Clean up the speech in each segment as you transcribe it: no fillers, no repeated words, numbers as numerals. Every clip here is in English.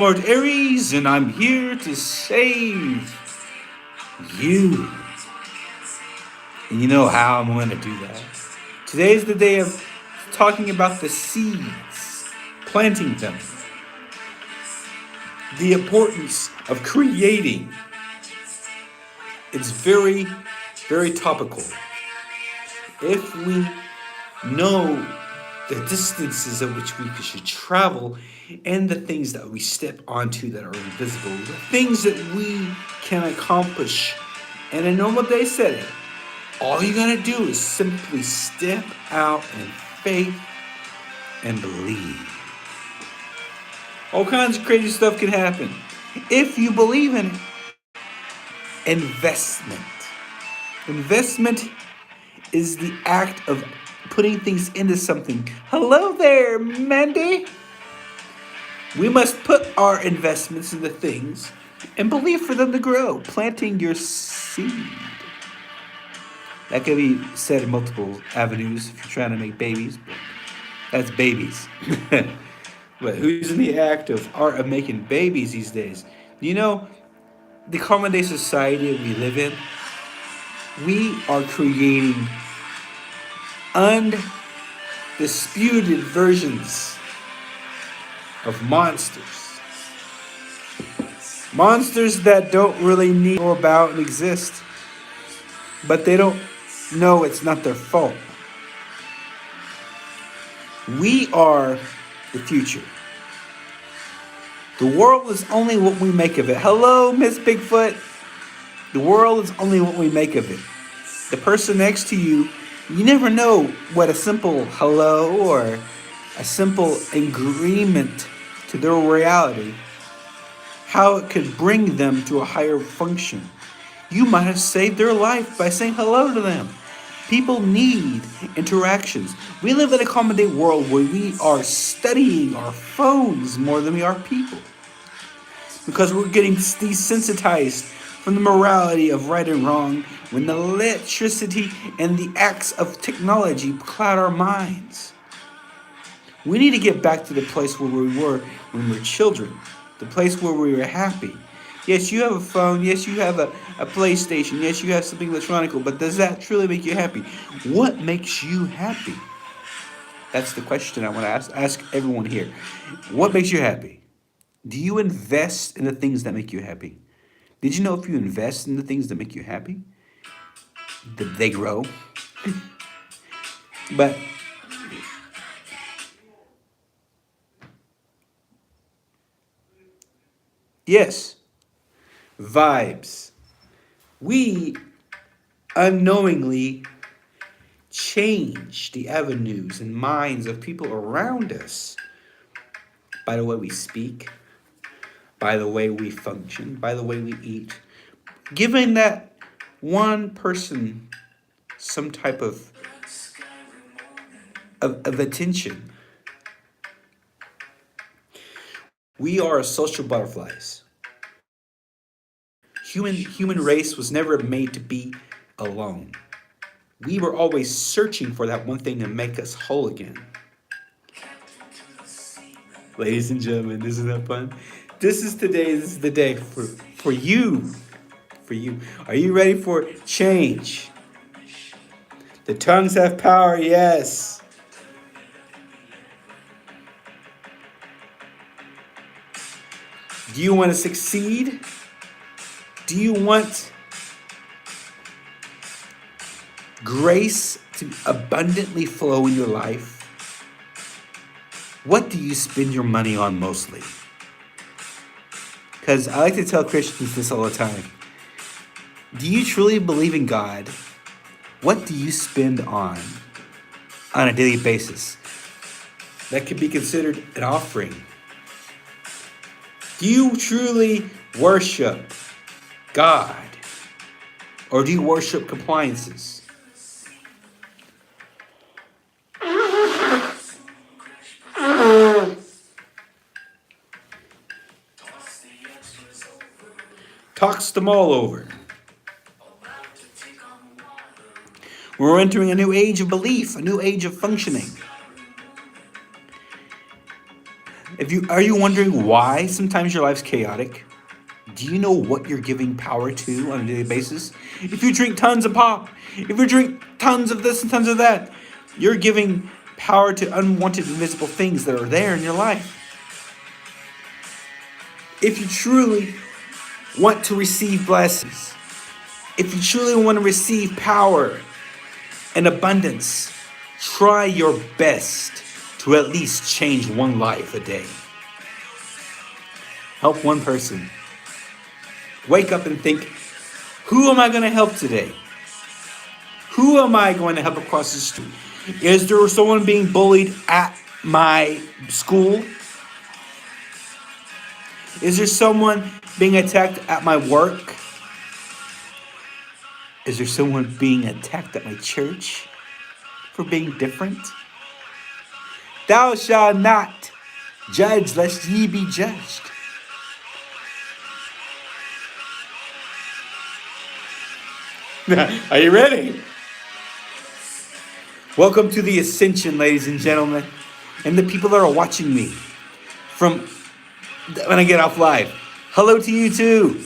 Lord Aries, and I'm here to save you. And you know how I'm going to do that. Today is the day of talking about the seeds, planting them, the importance of creating. It's very, very topical. If we know the distances at which we should travel and the things that we step onto that are invisible, the things that we can accomplish in a normal day setting, all you gotta do is simply step out in faith and believe. All kinds of crazy stuff can happen if you believe in it. Investment. Investment is the act of putting things into something. Hello there, Mandy. We must put our investments into things and believe for them to grow, planting your seed. That can be said in multiple avenues if you're trying to make babies, but that's babies. But who's in the act of art of making babies these days? You know, the common day society that we live in, we are creating undisputed versions of monsters. Monsters that don't really need to go about and exist. But they don't know it's not their fault. We are the future. The world is only what we make of it. Hello, Miss Bigfoot. The world is only what we make of it. The person next to you, you never know what a simple hello or a simple agreement to their reality, how it could bring them to a higher function. You might have saved their life by saying hello to them. People need interactions. We live in a common day world where we are studying our phones more than we are people. Because we're getting desensitized from the morality of right and wrong when the electricity and the acts of technology cloud our minds. We need to get back to the place where we were when we were children, the place where we were happy. Yes, you have a phone. Yes, you have a PlayStation. Yes, you have something electronic. But does that truly make you happy? What makes you happy? That's the question I want to ask everyone here. What makes you happy? Do you invest in the things that make you happy? Did you know if you invest in the things that make you happy, that they grow? But yes, vibes. We unknowingly change the avenues and minds of people around us by the way we speak, by the way we function, by the way we eat. Giving that one person some type of attention. We are social butterflies. Human race was never made to be alone. We were always searching for that one thing to make us whole again. Ladies and gentlemen, isn't that fun? This is the day for you. For you. Are you ready for change? The tongues have power, yes. Do you want to succeed? Do you want grace to abundantly flow in your life? What do you spend your money on mostly? Because I like to tell Christians this all the time. Do you truly believe in God? What do you spend on a daily basis? That could be considered an offering. Do you truly worship God? Or do you worship compliances? Talks them all over. We're entering a new age of belief, a new age of functioning. If Are you wondering why sometimes your life's chaotic? Do you know what you're giving power to on a daily basis? If you drink tons of pop, if you drink tons of this and tons of that, you're giving power to unwanted invisible things that are there in your life. If you truly want to receive blessings, if you truly want to receive power and abundance, try your best to at least change one life a day. Help one person. Wake up and think, who am I going to help today? Who am I going to help across the street? Is there someone being bullied at my school? Is there someone being attacked at my work? Is there someone being attacked at my church for being different? Thou shalt not judge lest ye be judged. Are you ready? Welcome to the Ascension, ladies and gentlemen, and the people that are watching me from when I get off live. Hello to you too.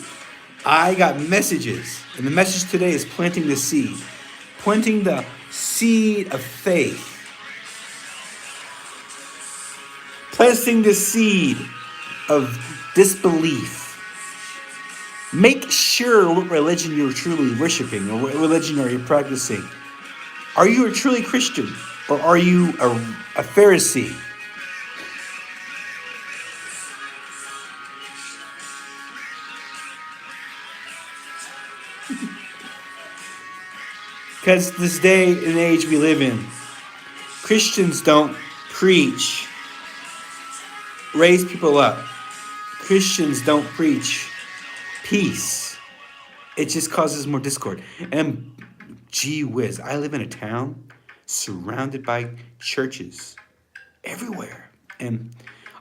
I got messages, and the message today is planting the seed of faith. Planting the seed of disbelief. Make sure what religion you're truly worshiping or what religion are you practicing. Are you a truly Christian or are you a Pharisee? Because this day and age we live in, Christians don't preach, raise people up. Christians don't preach peace. It just causes more discord. And gee whiz, I live in a town surrounded by churches everywhere. And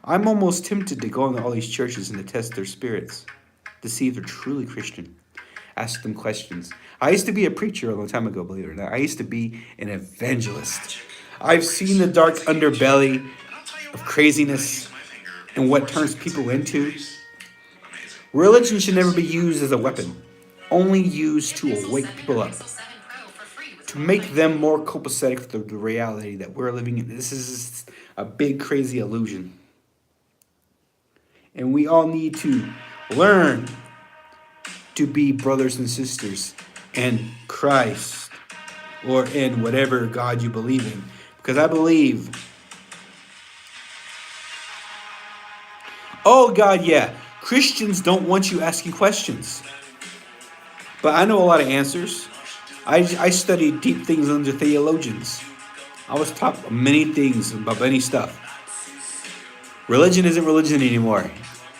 I'm almost tempted to go into all these churches and to test their spirits to see if they're truly Christian. Ask them questions. I used to be a preacher a long time ago, believe it or not. I used to be an evangelist. I've seen the dark underbelly of craziness and what turns people into. Religion should never be used as a weapon, only used to wake people up, to make them more copacetic to the reality that we're living in. This is a big, crazy illusion. And we all need to learn to be brothers and sisters in Christ or in whatever God you believe in. Because I believe, oh God, yeah, Christians don't want you asking questions. But I know a lot of answers. I studied deep things under theologians. I was taught many things about many stuff. Religion isn't religion anymore.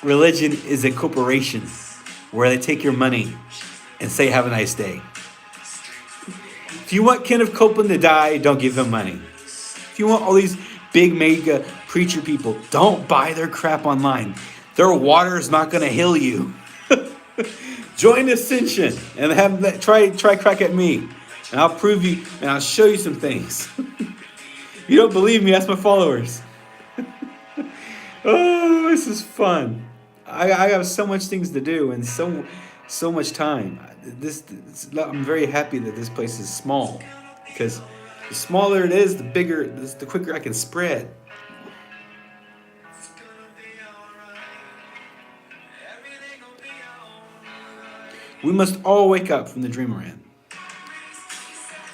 Religion is a corporation where they take your money and say, have a nice day. If you want Kenneth Copeland to die, don't give him money. If you want all these big mega preacher people, don't buy their crap online. Their water is not going to heal you. Join Ascension and have that, try crack at me. And I'll prove you and I'll show you some things. If you don't believe me, ask my followers. Oh, this is fun. I have so much things to do and so much time. I'm very happy that this place is small, because the smaller it is, the quicker I can spread. We must all wake up from the dreamland.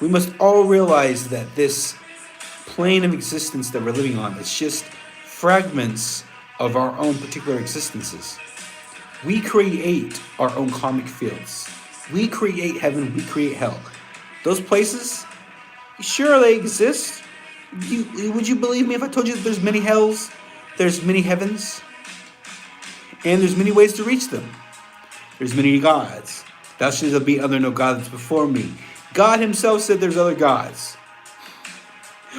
We must all realize that this plane of existence that we're living on is just fragments of our own particular existences. We create our own karmic fields. We create heaven, we create hell. Those places, sure they exist. Would you believe me if I told you that there's many hells, there's many heavens, and there's many ways to reach them? There's many gods. Thou shalt be other no gods before me. God himself said there's other gods.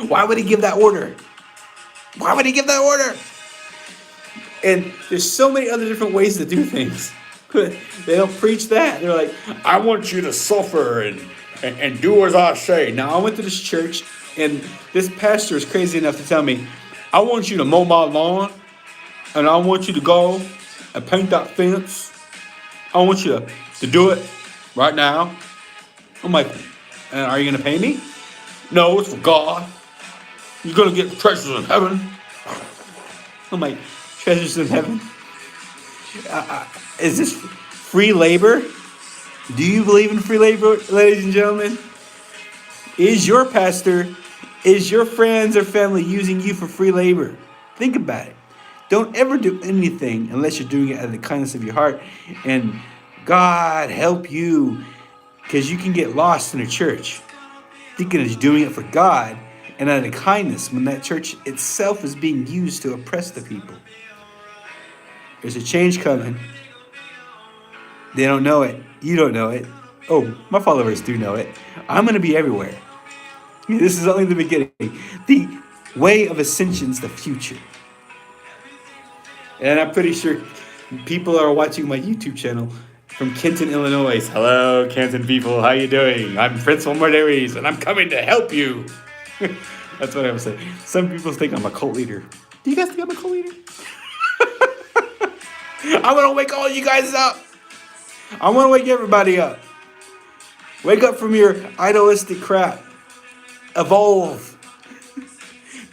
Why would he give that order? Why would he give that order? And there's so many other different ways to do things. They don't preach that. They're like, I want you to suffer and do as I say. Now, I went to this church, and this pastor is crazy enough to tell me, I want you to mow my lawn. and I want you to go and paint that fence. I want you to do it right now. I'm like, and are you gonna pay me? No, it's for God. You're gonna get treasures in heaven. I'm like, treasures in heaven? Is this free labor? Do you believe in free labor, ladies and gentlemen? Is your pastor, is your friends or family using you for free labor? Think about it. Don't ever do anything unless you're doing it out of the kindness of your heart. And God help you, because you can get lost in a church thinking you're doing it for God and out of kindness when that church itself is being used to oppress the people. There's a change coming. They don't know it. You don't know it. Oh, my followers do know it. I'm going to be everywhere. This is only the beginning. The way of ascension's the future. And I'm pretty sure people are watching my YouTube channel from Kenton, Illinois. Hello, Kenton people. How you doing? I'm Principal Marderies, and I'm coming to help you. That's what I would say. Some people think I'm a cult leader. Do you guys think I'm a cult leader? I'm going to wake all you guys up. I want to wake everybody up. Wake up from your idolistic crap. Evolve.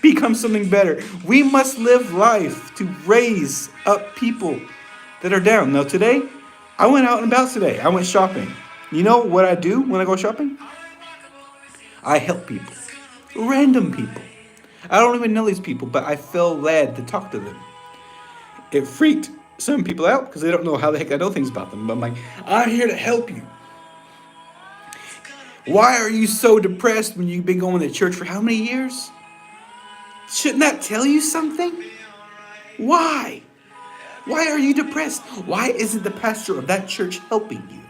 Become something better. We must live life to raise up people that are down. Now today, I went out and about today. I went shopping. You know what I do when I go shopping? I help people. Random people. I don't even know these people, but I feel led to talk to them. It freaked some people out because they don't know how the heck I know things about them. But I'm like, I'm here to help you. Why are you so depressed when you've been going to church for how many years? Shouldn't that tell you something? Why? Why are you depressed? Why isn't the pastor of that church helping you?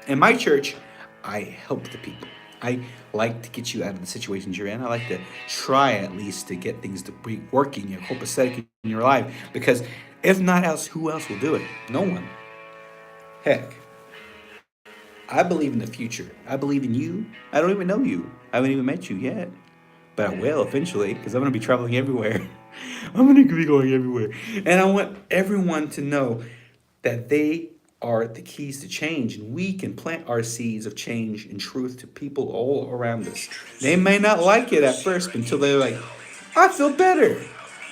In my church, I help the people. I like to get you out of the situations you're in. I like to try at least to get things to be working, copacetic in your life. Because if not else, who else will do it? No one. Heck. I believe in the future. I believe in you. I don't even know you. I haven't even met you yet. But I will eventually, because I'm going to be traveling everywhere. I'm going to be going everywhere. And I want everyone to know that they are the keys to change. And we can plant our seeds of change and truth to people all around us. They may not like it at first until they're like, I feel better.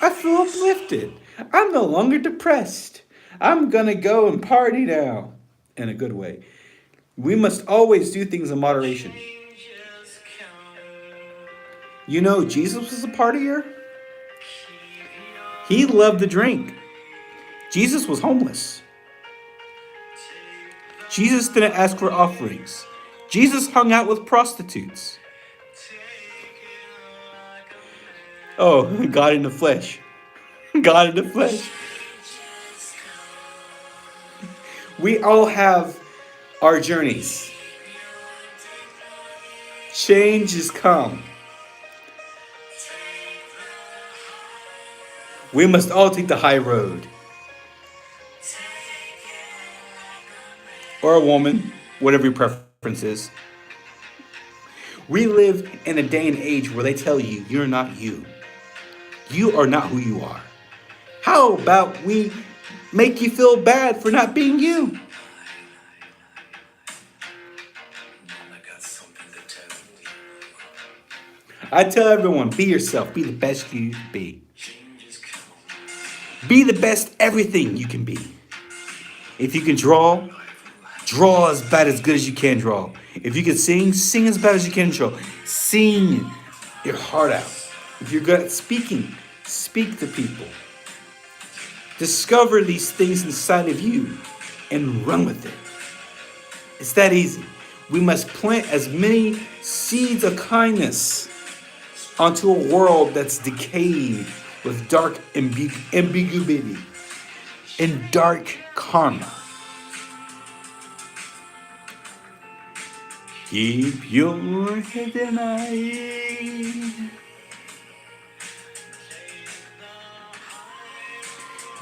I feel uplifted. I'm no longer depressed. I'm going to go and party now. In a good way. We must always do things in moderation. You know, Jesus was a partier. He loved to drink. Jesus was homeless. Jesus didn't ask for offerings. Jesus hung out with prostitutes. Oh, God in the flesh. God in the flesh. We all have our journeys. Change is come. We must all take the high road. Or a woman, whatever your preference is. We live in a day and age where they tell you, you're not you. You are not who you are. How about we make you feel bad for not being you? I tell everyone, be yourself. Be the best you can be. Be the best everything you can be. If you can draw, draw as bad as good as you can draw. If you can sing, sing as bad as you can draw. Sing your heart out. If you're good at speaking, speak to people. Discover these things inside of you and run with it. It's that easy. We must plant as many seeds of kindness onto a world that's decayed with dark ambiguity and dark karma. Keep your head in high.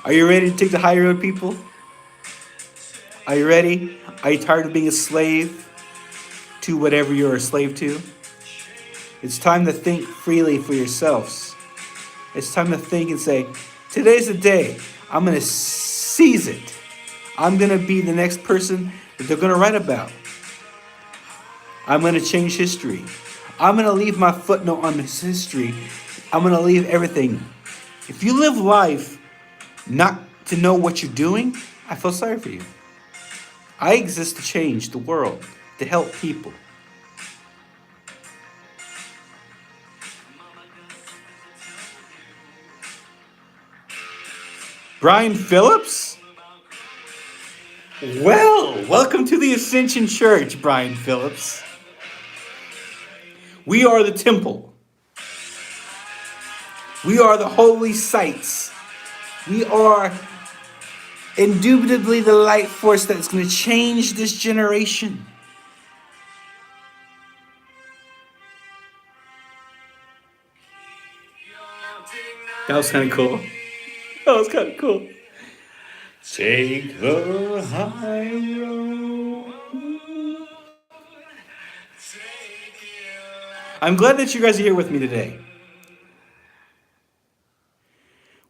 Are you ready to take the high road, people? Are you ready? Are you tired of being a slave to whatever you're a slave to? It's time to think freely for yourselves. It's time to think and say, today's the day. I'm going to seize it. I'm going to be the next person that they're going to write about. I'm going to change history. I'm going to leave my footnote on this history. I'm going to leave everything. If you live life not to know what you're doing, I feel sorry for you. I exist to change the world, to help people. Brian Phillips? Well, welcome to the Ascension Church, Brian Phillips. We are the temple. We are the holy sites. We are indubitably the light force that's going to change this generation. That was kind of cool. That was kind of cool. Take the high road. I'm glad that you guys are here with me today.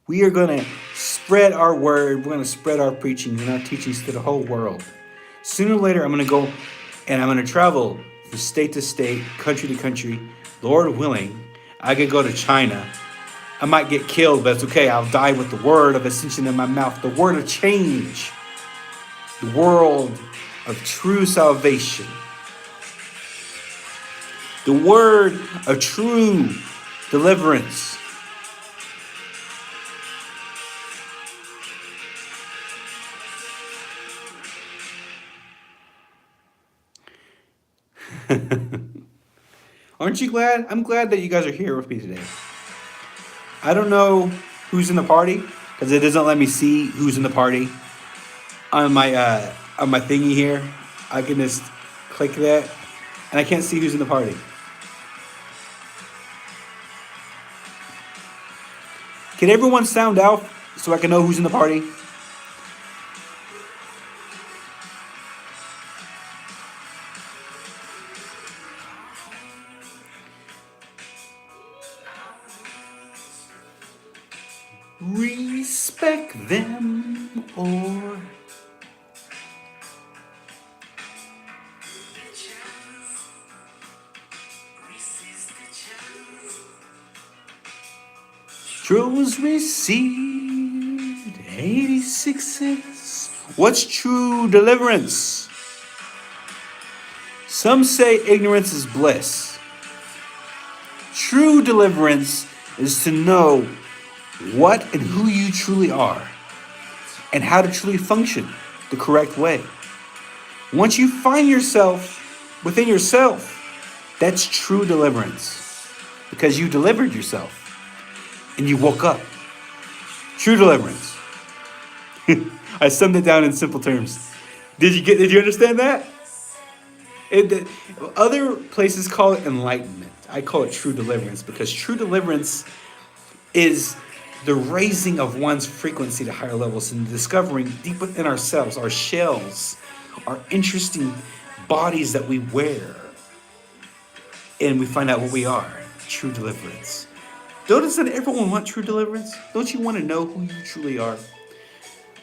We are going to spread our word. We're going to spread our preaching and our teachings to the whole world. Sooner or later, I'm going to go and I'm going to travel from state to state, country to country. Lord willing, I could go to China. I might get killed, but it's okay. I'll die with the word of ascension in my mouth, the word of change, the world of true salvation, the word of true deliverance. Aren't you glad? I'm glad that you guys are here with me today. I don't know who's in the party because it doesn't let me see who's in the party on my thingy here. I can just click that and I can't see who's in the party. Can everyone sound out so I can know who's in the party? Respect them or truths received 86. What's true deliverance? Some say ignorance is bliss. True deliverance is to know what and who you truly are and how to truly function the correct way. Once you find yourself within yourself, that's true deliverance because you delivered yourself and you woke up. True deliverance. I summed it down in simple terms. Did you understand that? Other places call it enlightenment. I call it true deliverance because true deliverance is the raising of one's frequency to higher levels and discovering deep within ourselves, our shells, our interesting bodies that we wear. And we find out what we are. True deliverance. Doesn't everyone want true deliverance? Don't you want to know who you truly are?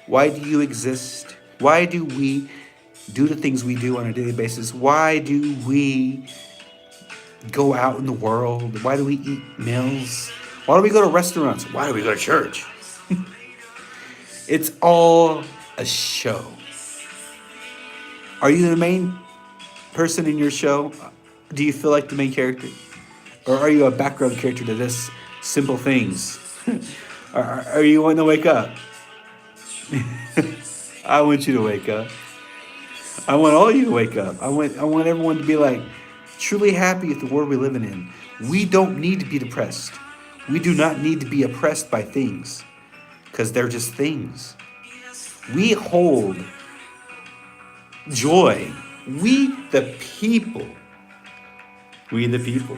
Why do you exist? Why do we do the things we do on a daily basis? Why do we go out in the world? Why do we eat meals? Why do we go to restaurants? Why do we go to church? It's all a show. Are you the main person in your show? Do you feel like the main character? Or are you a background character to this simple things? Are you wanting to wake up? I want you to wake up. I want all you to wake up. I want everyone to be like truly happy with the world we're living in. We don't need to be depressed. We do not need to be oppressed by things because they're just things. We hold joy. We the people. We the people.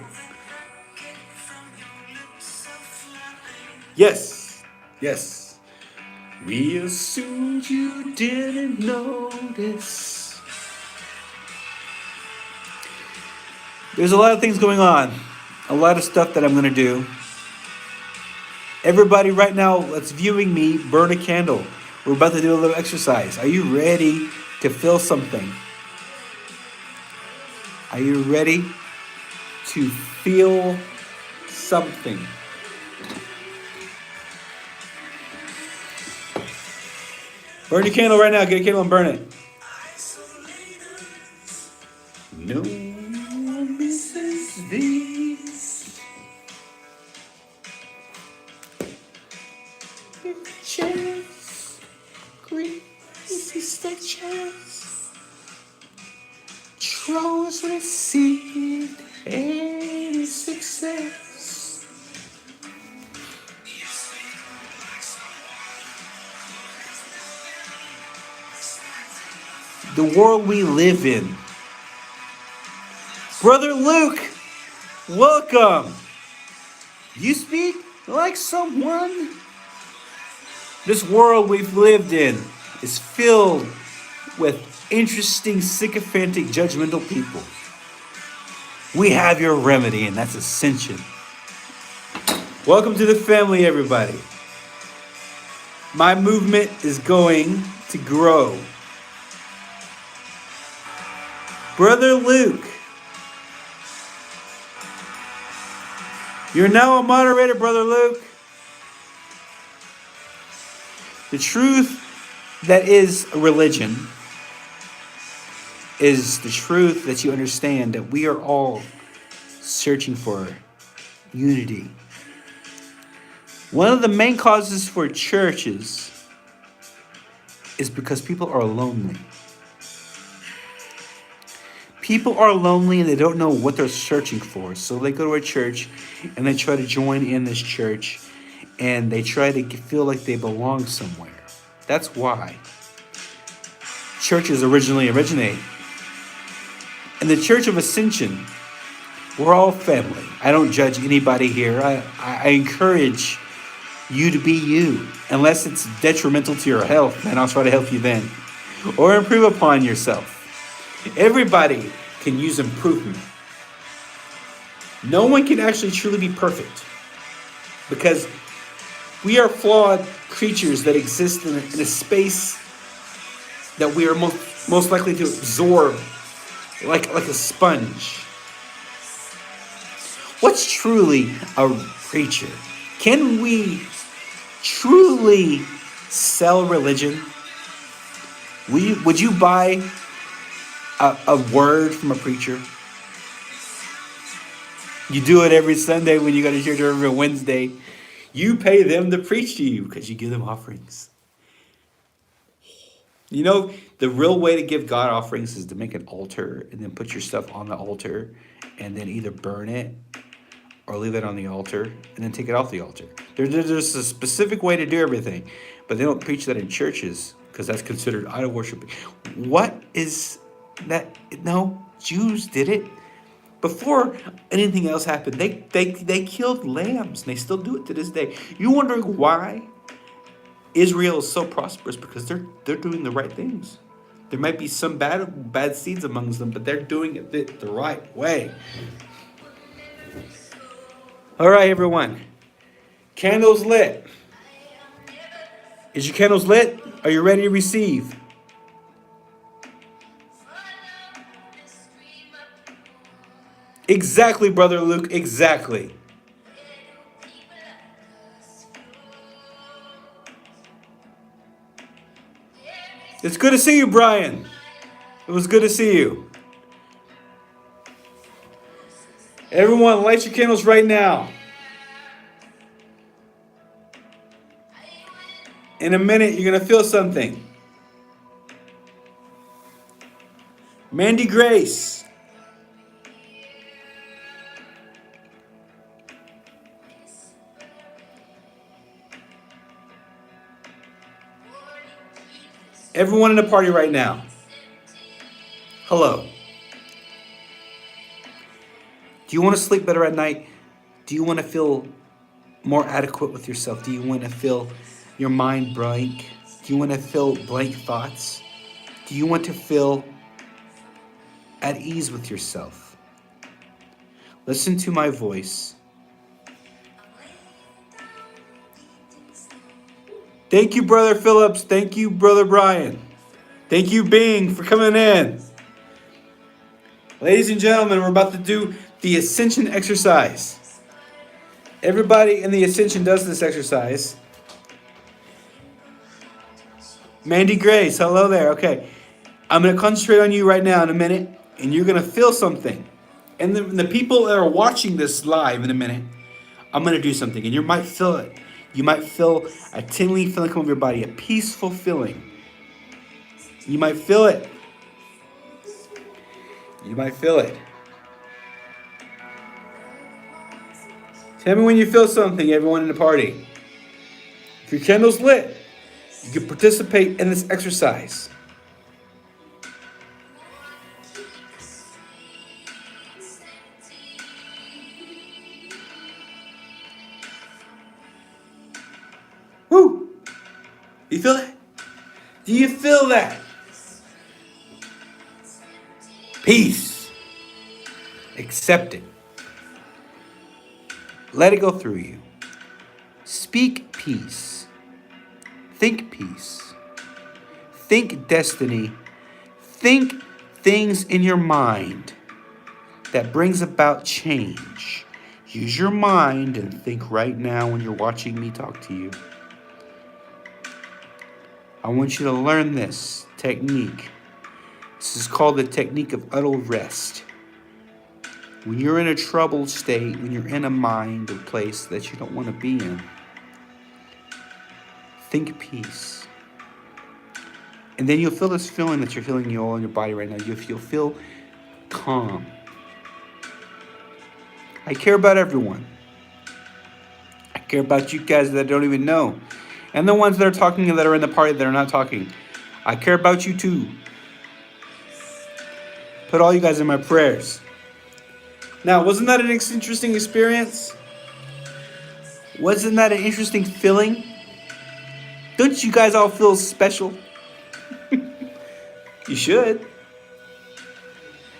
Yes. Yes. We assumed you didn't notice. There's a lot of things going on. A lot of stuff that I'm going to do. Everybody right now that's viewing me, burn a candle. We're about to do a little exercise. Are you ready to feel something? Are you ready to feel something? Burn your candle right now. Get a candle and burn it. No misses these pictures, crazy stitches, trolls received any success. The world we live in. Brother Luke, welcome. You speak like someone. This world we've lived in is filled with interesting, sycophantic, judgmental people. We have your remedy, and that's ascension. Welcome to the family, everybody. My movement is going to grow. Brother Luke, you're now a moderator, Brother Luke. The truth that is a religion is the truth that you understand that we are all searching for unity. One of the main causes for churches is because people are lonely. People are lonely and they don't know what they're searching for. So they go to a church and they try to join in this church and they try to feel like they belong somewhere. That's why churches originally originate. In the Church of Ascension, we're all family. I don't judge anybody here. I encourage you to be you. Unless it's detrimental to your health, then I'll try to help you then. Or improve upon yourself. Everybody can use improvement. No one can actually truly be perfect. Because we are flawed creatures that exist in a space that we are most likely to absorb like a sponge. What's truly a preacher? Can we truly sell religion? Would you buy a word from a preacher? You do it every Sunday when you go to church, or every Wednesday. You pay them to preach to you because you give them offerings. You know, the real way to give God offerings is to make an altar and then put your stuff on the altar and then either burn it or leave it on the altar and then take it off the altar. There's a specific way to do everything, but they don't preach that in churches because that's considered idol worship. What is that? No, Jews did it. Before anything else happened, they killed lambs, and they still do it to this day. You wondering why Israel is so prosperous? Because they're doing the right things. There might be some bad seeds amongst them, but they're doing it the right way. All right, everyone. Candles lit. Is your candles lit? Are you ready to receive? Exactly, Brother Luke, exactly. It's good to see you, Brian. It was good to see you. Everyone, light your candles right now. In a minute, you're going to feel something. Mandy Grace. Everyone in the party right now. Hello. Do you want to sleep better at night? Do you want to feel more adequate with yourself? Do you want to feel your mind blank? Do you want to feel blank thoughts? Do you want to feel at ease with yourself? Listen to my voice. Thank you, Brother Phillips. Thank you, Brother Brian. Thank you, Bing, for coming in. Ladies and gentlemen, we're about to do the Ascension exercise. Everybody in the Ascension does this exercise. Mandy Grace, hello there. Okay. I'm going to concentrate on you right now in a minute, and you're going to feel something. And the people that are watching this live in a minute, I'm going to do something, and you might feel it. You might feel a tingling feeling come over your body, a peaceful feeling. You might feel it. You might feel it. Tell me when you feel something, everyone in the party. If your candle's lit, you can participate in this exercise. Woo! You feel that? Do you feel that? Peace. Accept it. Let it go through you. Speak peace. Think peace. Think destiny. Think things in your mind that brings about change. Use your mind and think right now when you're watching me talk to you. I want you to learn this technique. This is called the technique of utter rest. When you're in a troubled state, when you're in a mind or place that you don't want to be in, think peace. And then you'll feel this feeling that you're feeling all in your body right now. You'll feel calm. I care about everyone. I care about you guys that I don't even know. And the ones that are talking and that are in the party that are not talking. I care about you too. Put all you guys in my prayers. Now, wasn't that an interesting experience? Wasn't that an interesting feeling? Don't you guys all feel special? You should.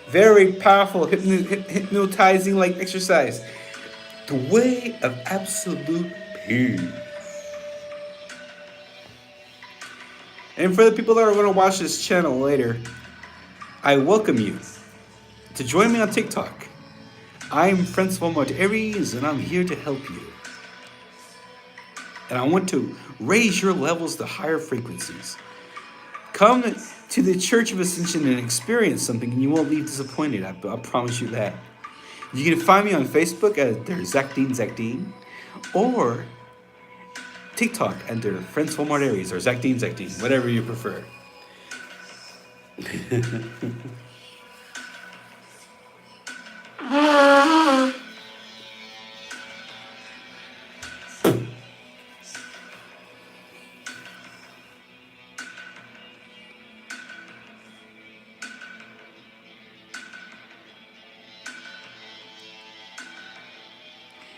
Very powerful, hypnotizing like exercise. The way of absolute peace. And for the people that are going to watch this channel later, I welcome you to join me on TikTok. I'm Francois Aries, and I'm here to help you. And I want to raise your levels to higher frequencies. Come to the Church of Ascension and experience something, and you won't leave disappointed. I promise you that. You can find me on Facebook at Zachdeen, or TikTok under Francois Aries or Zachdeen, whatever you prefer.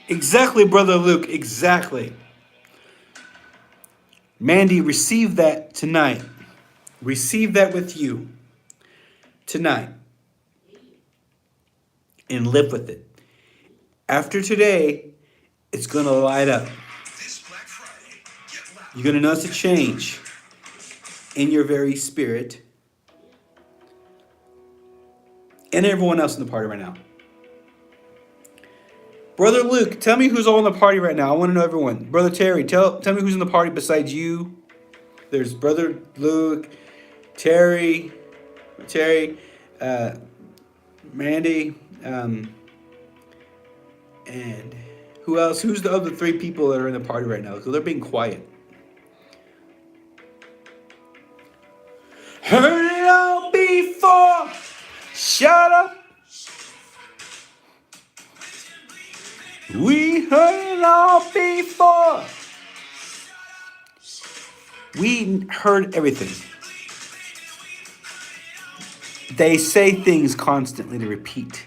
Exactly, Brother Luke, exactly. Mandy, receive that tonight. Receive that with you tonight. And live with it. After today, it's going to light up. You're going to notice a change in your very spirit. And everyone else in the party right now. Brother Luke, tell me who's all in the party right now. I want to know everyone. Brother Terry, tell me who's in the party besides you. There's Brother Luke, Terry, Mandy, and who else? Who's the other three people that are in the party right now? Because they're being quiet. Heard it all before. Shut up. We heard it all before. We heard everything. They say things constantly to repeat.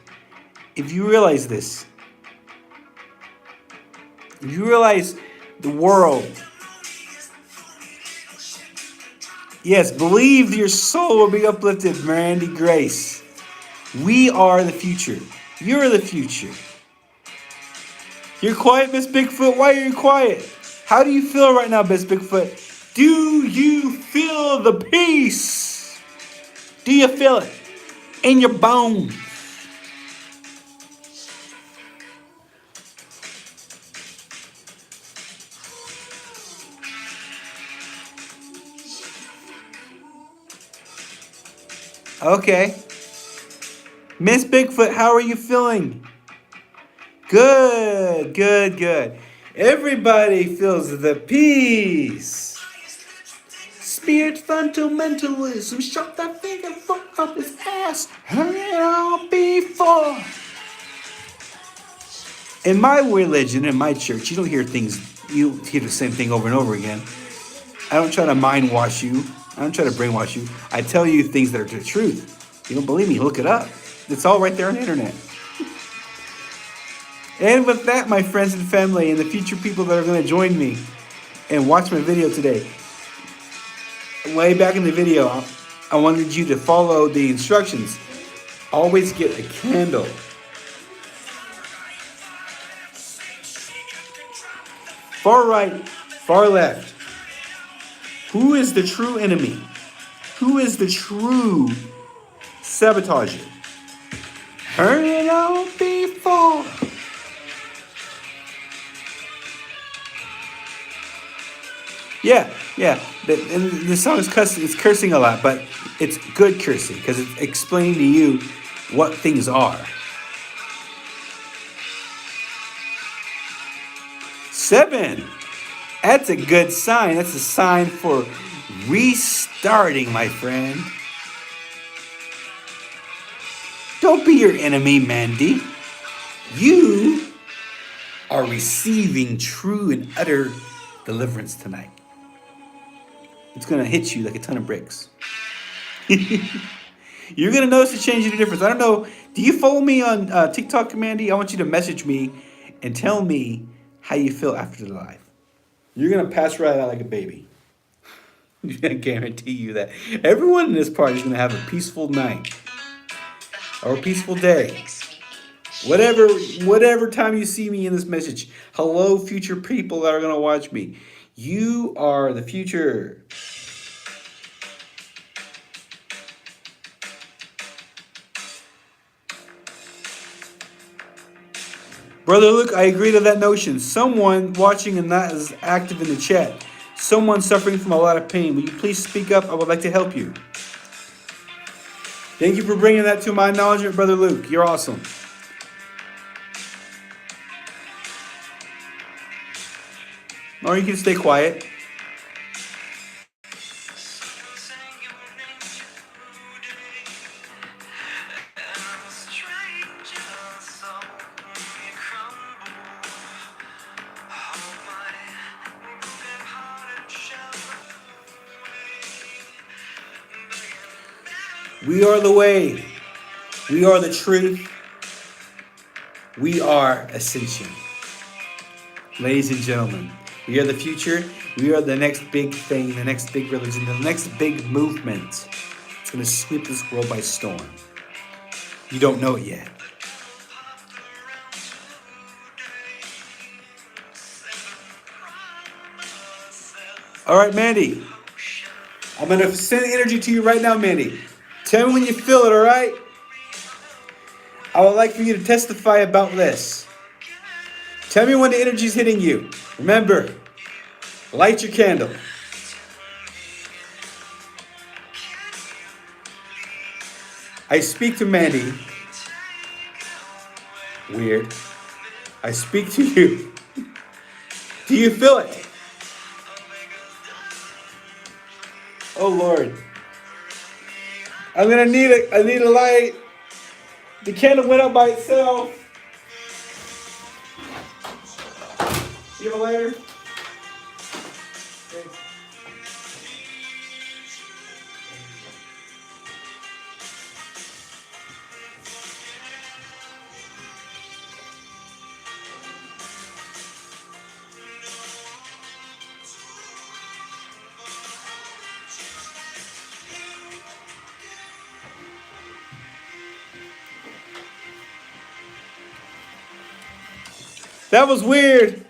If you realize this, if you realize the world, yes, believe your soul will be uplifted, Mandy Grace. We are the future. You're the future. You're quiet, Miss Bigfoot. Why are you quiet? How do you feel right now, Miss Bigfoot? Do you feel the peace? Do you feel it in your bones? Okay. Miss Bigfoot, how are you feeling? Good, good, good. Everybody feels the peace. Spirit fundamentalism, shut that finger fuck up his ass. Heard it all before. In my religion, in my church, you don't hear things, you hear the same thing over and over again. I don't try to mind wash you. I don't try to brainwash you. I tell you things that are the truth. You don't believe me, look it up. It's all right there on the internet. And with that, my friends and family, and the future people that are going to join me and watch my video today, way back in the video, I wanted you to follow the instructions. Always get a candle. Far right, far left. Who is the true enemy? Who is the true sabotager? Heard it all before. Yeah. And the song is it's cursing a lot, but it's good cursing because it's explaining to you what things are. 7. That's a good sign. That's a sign for restarting, my friend. Don't be your enemy, Mandy. You are receiving true and utter deliverance tonight. It's going to hit you like a ton of bricks. You're going to notice a change in the difference. I don't know. Do you follow me on TikTok, Mandy? I want you to message me and tell me how you feel after the live. You're going to pass right out like a baby. I guarantee you that. Everyone in this party is going to have a peaceful night or a peaceful day. Whatever time you see me in this message. Hello, future people that are going to watch me. You are the future. Brother Luke, I agree to that notion. Someone watching and not as active in the chat. Someone suffering from a lot of pain. Will you please speak up? I would like to help you. Thank you for bringing that to my acknowledgement, Brother Luke. You're awesome. Or you can stay quiet. We are the way. We are the truth. We are ascension. Ladies and gentlemen, we are the future. We are the next big thing, the next big religion, the next big movement. It's going to sweep this world by storm. You don't know it yet. All right, Mandy. I'm going to send energy to you right now, Mandy. Tell me when you feel it, all right? I would like for you to testify about this. Tell me when the energy is hitting you. Remember, light your candle. I speak to Mandy. Weird. I speak to you. Do you feel it? Oh Lord. I need a light. The candle went up by itself. You have a lighter? Okay. That was weird.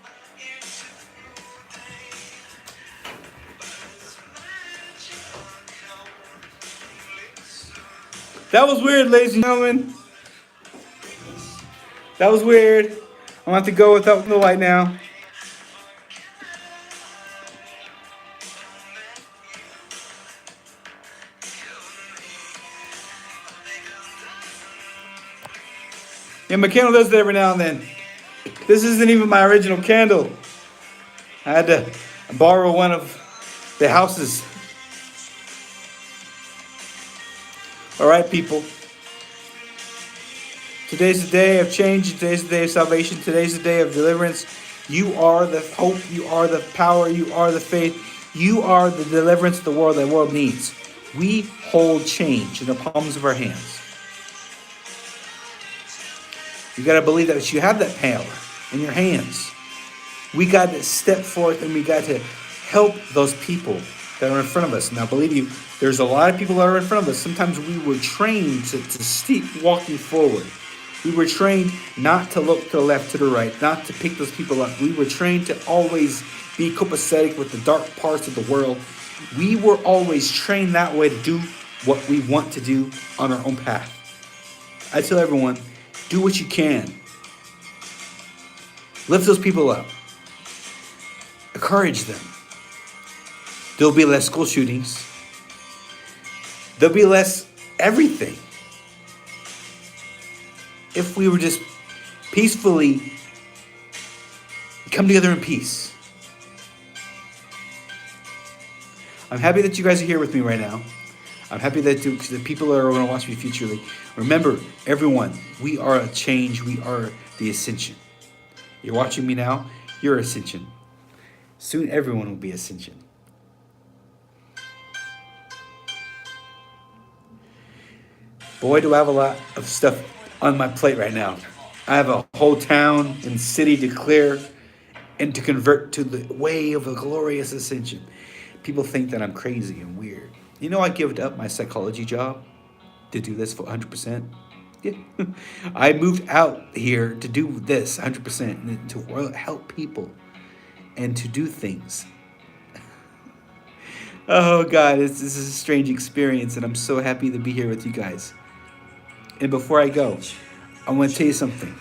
That was weird, ladies and gentlemen. That was weird. I'm gonna have to go without the light now. Yeah, my candle does that every now and then. This isn't even my original candle. I had to borrow one of the houses. All right, people. Today's the day of change. Today's the day of salvation. Today's the day of deliverance. You are the hope. You are the power. You are the faith. You are the deliverance the world needs. We hold change in the palms of our hands. You got to believe that you have that power in your hands. We got to step forth and we got to help those people that are in front of us. Now, believe you, there's a lot of people that are in front of us. Sometimes we were trained to keep walking forward. We were trained not to look to the left, to the right, not to pick those people up. We were trained to always be copacetic with the dark parts of the world. We were always trained that way to do what we want to do on our own path. I tell everyone, do what you can. Lift those people up. Encourage them. There'll be less school shootings. There'll be less everything. If we were just peacefully come together in peace. I'm happy that you guys are here with me right now. I'm happy that the people that are going to watch me futurely. Remember, everyone, we are a change. We are the ascension. You're watching me now. You're ascension. Soon everyone will be ascension. Boy, do I have a lot of stuff on my plate right now. I have a whole town and city to clear and to convert to the way of a glorious ascension. People think that I'm crazy and weird. You know, I gave up my psychology job to do this for 100%. Yeah. I moved out here to do this 100% and to help people and to do things. Oh God, this is a strange experience and I'm so happy to be here with you guys. And before I go, I want to tell you something.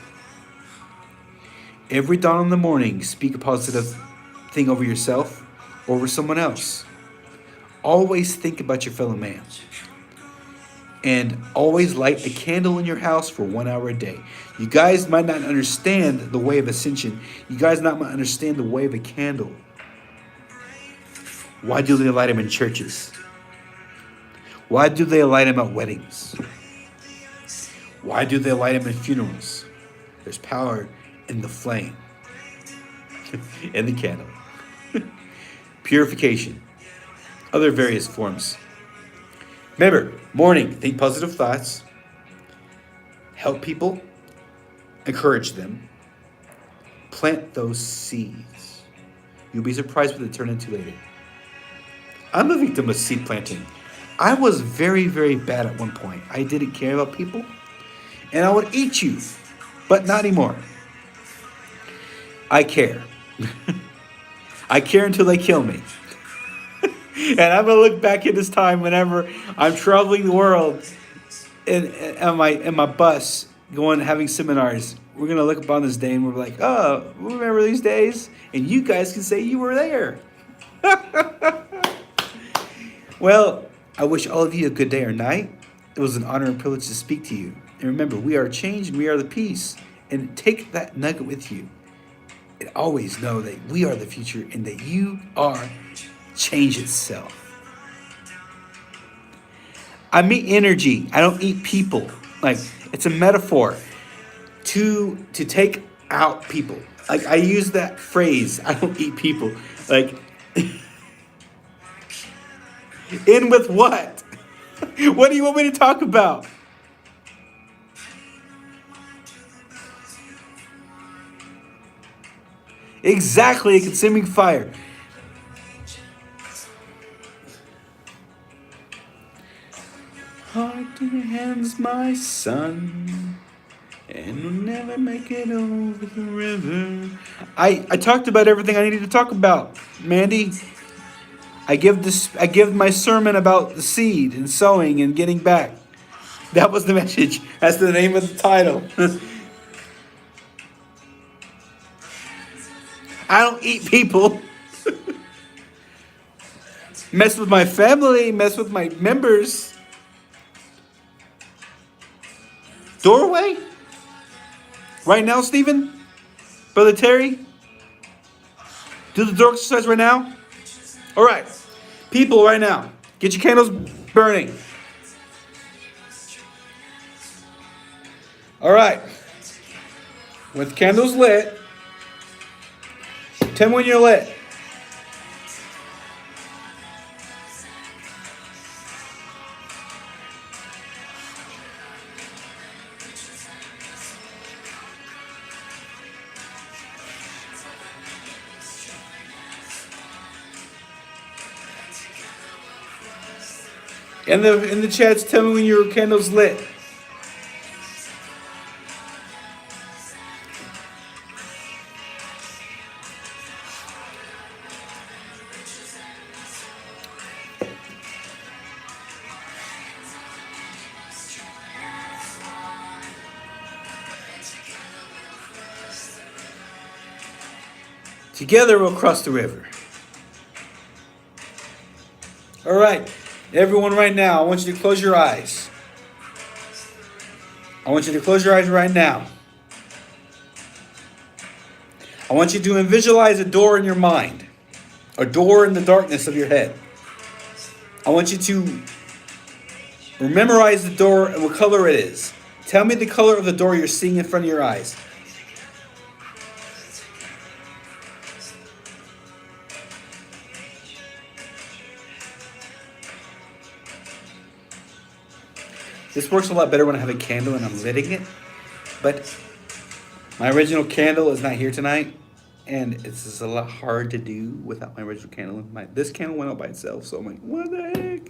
Every dawn in the morning, speak a positive thing over yourself, over someone else. Always think about your fellow man. And always light a candle in your house for 1 hour a day. You guys might not understand the way of ascension. You guys might not understand the way of a candle. Why do they light them in churches? Why do they light them at weddings? Why do they light them in funerals? There's power in the flame. In the candle. Purification. Other various forms. Remember, morning, think positive thoughts. Help people. Encourage them. Plant those seeds. You'll be surprised what they turn into later. I'm a victim of seed planting. I was very, very bad at one point. I didn't care about people. And I would eat you. But not anymore. I care. I care until they kill me. And I'm going to look back at this time whenever I'm traveling the world in my bus, having seminars. We're going to look upon this day and we're like, oh, remember these days? And you guys can say you were there. Well, I wish all of you a good day or night. It was an honor and privilege to speak to you. And remember, we are change and we are the peace. And take that nugget with you. And always know that we are the future and that you are change itself. I meet energy. I don't eat people. Like, it's a metaphor to take out people. Like, I use that phrase. I don't eat people. Like, in with what? What do you want me to talk about? Exactly, a consuming fire. Heart in your hands, my son, and we'll never make it over the river. I talked about everything I needed to talk about, Mandy. I give my sermon about the seed and sowing and getting back. That was the message. That's the name of the title. I don't eat people. Mess with my family, mess with my members. Doorway? Right now, Stephen? Brother Terry? Do the door exercise right now? Alright. People, right now. Get your candles burning. Alright. With candles lit. Tell me when you're lit. In the chats, tell me when your candle's lit. Together we'll cross the river. All right, everyone right now, I want you to close your eyes. I want you to close your eyes right now. I want you to visualize a door in your mind, a door in the darkness of your head. I want you to memorize the door and what color it is. Tell me the color of the door you're seeing in front of your eyes. This works a lot better when I have a candle and I'm lighting it. But my original candle is not here tonight. And it's just a lot hard to do without my original candle. This candle went out by itself. So I'm like, what the heck?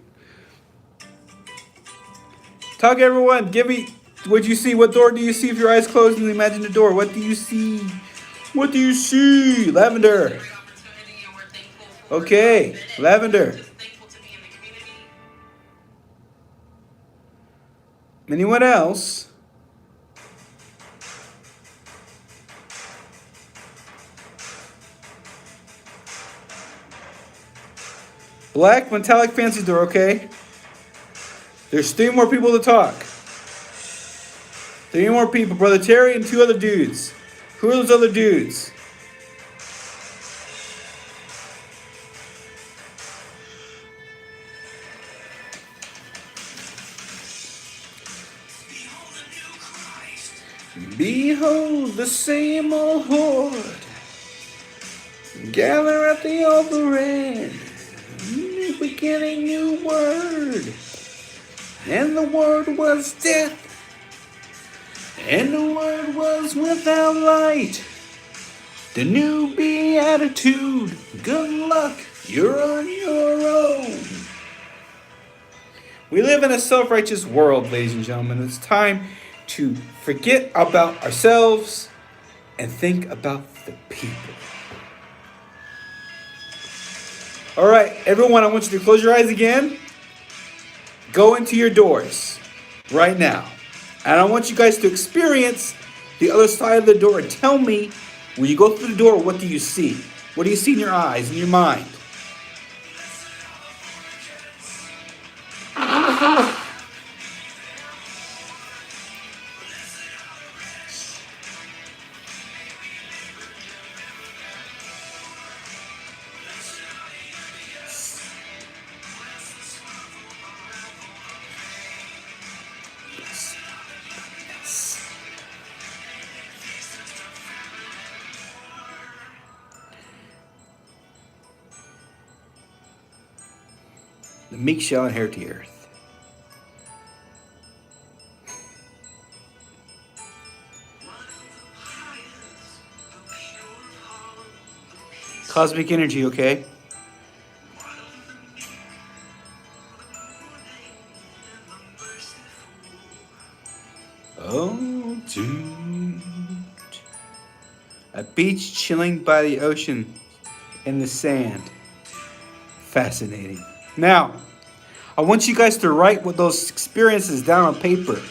Talk everyone. Give me what you see. What door do you see if your eyes closed and imagine the door? What do you see? What do you see? Lavender. Okay. Lavender. Anyone else? Black metallic fancy door, okay? There's 3 more people to talk. 3 more people. Brother Terry and 2 other dudes. Who are those other dudes? Behold the same old horde, gather at the altar end. We get a new word, and the word was death, and the word was without light. The new beatitude, good luck, you're on your own. We live in a self-righteous world, ladies and gentlemen. It's time to forget about ourselves and think about the people. All right, everyone, I want you to close your eyes again. Go into your doors right now. And I want you guys to experience the other side of the door and tell me, when you go through the door, what do you see? What do you see in your eyes, in your mind? The meek shall inherit the earth. Cosmic energy, okay? Oh, dude. A beach chilling by the ocean in the sand. Fascinating. Now, I want you guys to write what those experiences down on paper.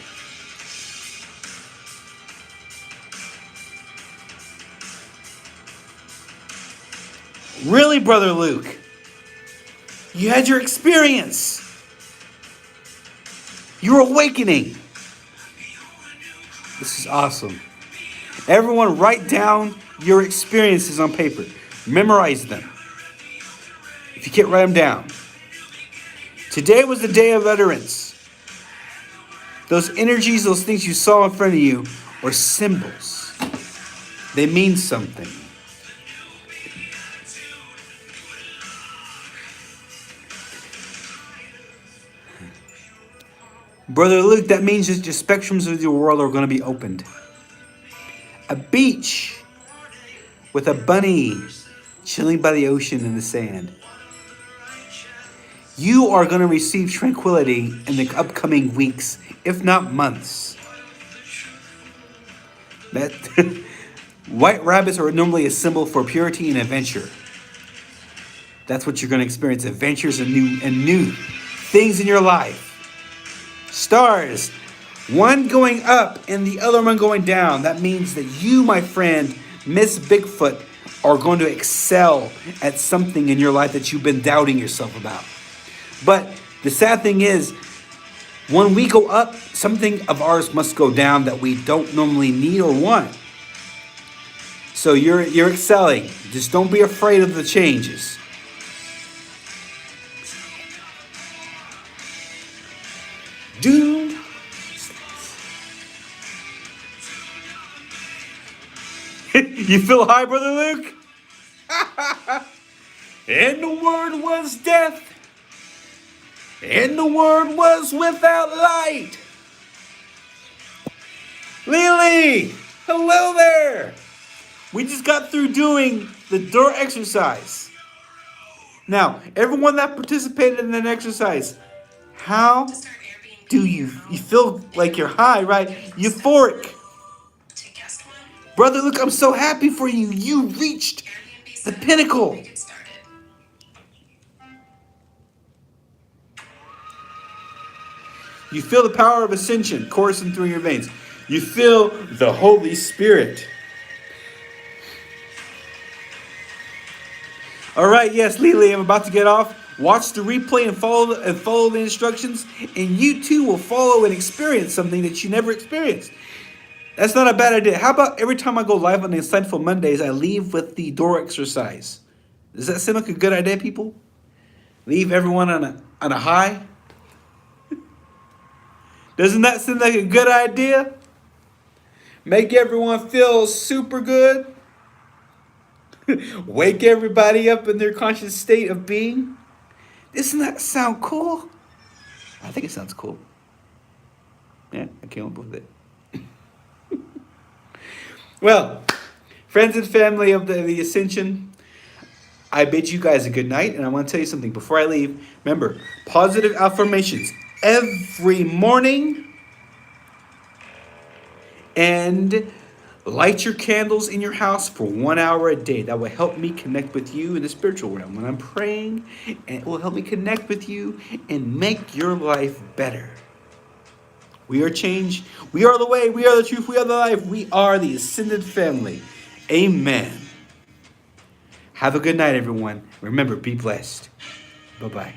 Really, Brother Luke? You had your experience. You're awakening. This is awesome. Everyone write down your experiences on paper. Memorize them. If you can't write them down. Today was the day of utterance. Those energies, those things you saw in front of you are symbols. They mean something. Brother Luke, that means that your spectrums of your world are going to be opened. A beach with a bunny chilling by the ocean in the sand. You are going to receive tranquility in the upcoming weeks, if not months. That white rabbits are normally a symbol for purity and adventure. That's what you're going to experience: adventures and new things in your life. Stars, one going up and the other one going down. That means that you, my friend, Miss Bigfoot, are going to excel at something in your life that you've been doubting yourself about. But the sad thing is, when we go up, something of ours must go down that we don't normally need or want. So you're excelling. Just don't be afraid of the changes. Dude. You feel high, Brother Luke? And the word was death. And the word was without light. Lily, hello there. We just got through doing the door exercise. Now, everyone that participated in that exercise, how do you feel like you're high, right? Euphoric. Brother Luke, I'm so happy for you. You reached the pinnacle. You feel the power of ascension coursing through your veins. You feel the Holy Spirit. All right, yes, Lily, I'm about to get off. Watch the replay and follow the instructions, and you too will follow and experience something that you never experienced. That's not a bad idea. How about every time I go live on the Insightful Mondays, I leave with the door exercise? Does that seem like a good idea, people? Leave everyone on a high? Doesn't that seem like a good idea? Make everyone feel super good? Wake everybody up in their conscious state of being? Doesn't that sound cool? I think it sounds cool. Yeah, I came up with it. Well, friends and family of the Ascension, I bid you guys a good night, and I want to tell you something before I leave. Remember, positive affirmations every morning, and light your candles in your house for 1 hour a day. That will help me connect with you in the spiritual realm when I'm praying, and it will help me connect with you and make your life better. We are change. We are the way. We are the truth. We are the life. We are the Ascended Family. Amen. Have a good night, everyone. Remember, be blessed. Bye-bye.